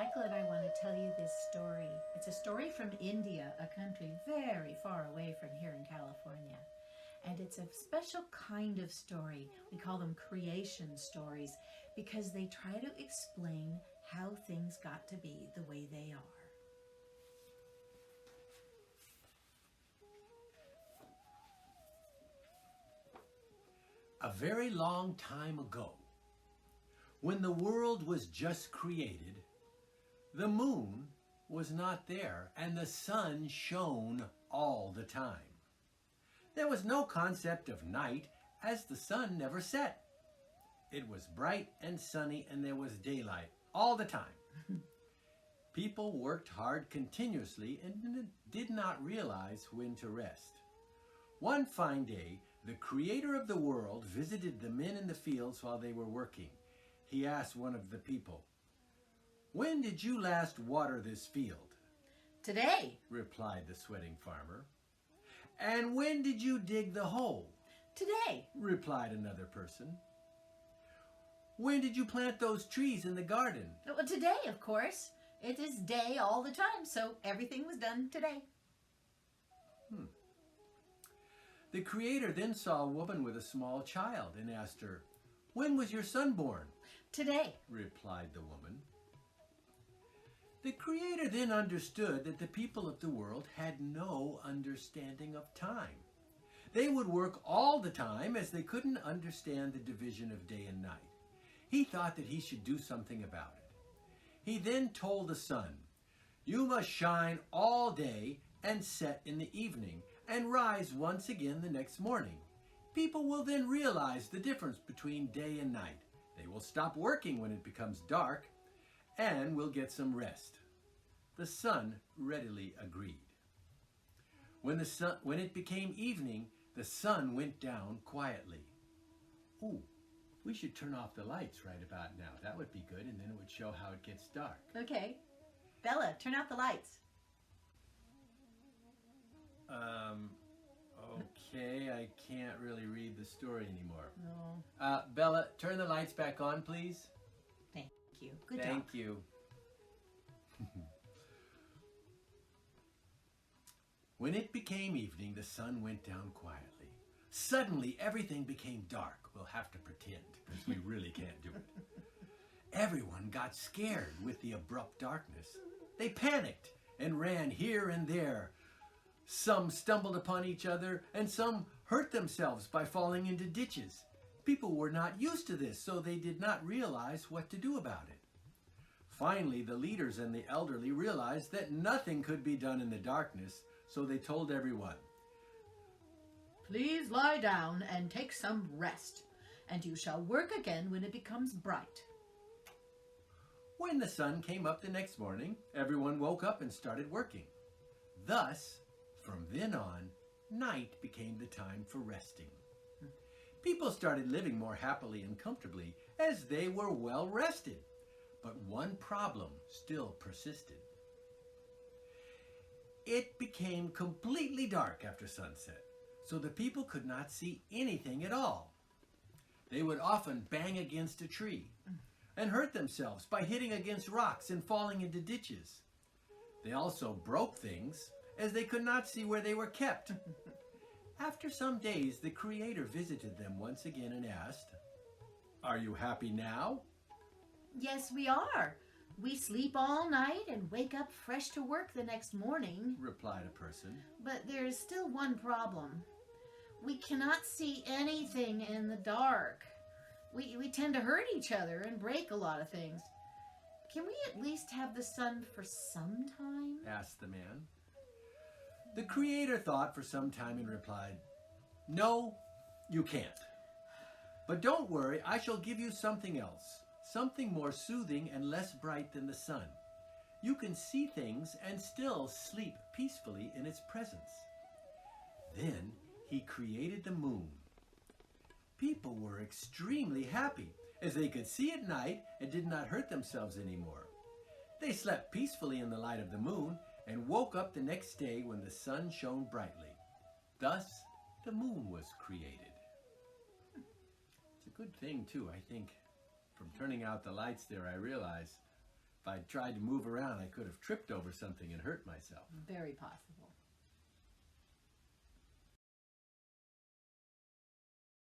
Michael and I want to tell you this story. It's a story from India, a country very far away from here in California. And it's a special kind of story. We call them creation stories because they try to explain how things got to be the way they are. A very long time ago, when the world was just created, the moon was not there and the sun shone all the time. There was no concept of night as the sun never set. It was bright and sunny and there was daylight all the time. People worked hard continuously and did not realize when to rest. One fine day, the creator of the world visited the men in the fields while they were working. He asked one of the people, "When did you last water this field?" Today, replied the sweating farmer. "And when did you dig the hole?" today, replied another person. "When did you plant those trees in the garden?" well, today, of course. It is day all the time, so everything was done today. The creator then saw a woman with a small child and asked her, "When was your son born?" Today, replied the woman. The creator then understood that the people of the world had no understanding of time. They would work all the time as they couldn't understand the division of day and night. He thought that he should do something about it. He then told the sun, "You must shine all day and set in the evening and rise once again the next morning. People will then realize the difference between day and night. They will stop working when it becomes dark and will get some rest." The sun readily agreed. When it became evening, the sun went down quietly. "Ooh, we should turn off the lights right about now. That would be good, and then it would show how it gets dark." okay. Bella, turn out the lights. Okay, I can't really read the story anymore. No, Bella, turn the lights back on, please. thank you. Good Thank job. you. When it became evening, the sun went down quietly. Suddenly, everything became dark. We'll have to pretend, because we really can't do it. Everyone got scared with the abrupt darkness. They panicked and ran here and there. Some stumbled upon each other, and some hurt themselves by falling into ditches. People were not used to this, so they did not realize what to do about it. Finally, the leaders and the elderly realized that nothing could be done in the darkness, so they told everyone, Please lie down and take some rest, and you shall work again when it becomes bright. When the sun came up the next morning, everyone woke up and started working. Thus, from then on, night became the time for resting. People started living more happily and comfortably as they were well rested. But one problem still persisted. It became completely dark after sunset, so the people could not see anything at all. They would often bang against a tree and hurt themselves by hitting against rocks and falling into ditches. They also broke things as they could not see where they were kept. After some days, the Creator visited them once again and asked, "Are you happy now?" Yes, we are. We sleep all night and wake up fresh to work the next morning. replied a person. But there's still one problem. We cannot see anything in the dark. We tend to hurt each other and break a lot of things. Can we at least have the sun for some time? asked the man. The Creator thought for some time and replied, "No, you can't. But don't worry, I shall give you something else, something more soothing and less bright than the sun. You can see things and still sleep peacefully in its presence." Then he created the moon. People were extremely happy as they could see at night and did not hurt themselves anymore. They slept peacefully in the light of the moon and woke up the next day when the sun shone brightly. Thus, the moon was created. It's a good thing, too, I think. From turning out the lights there, I realize if I tried to move around, I could have tripped over something and hurt myself. Very possible.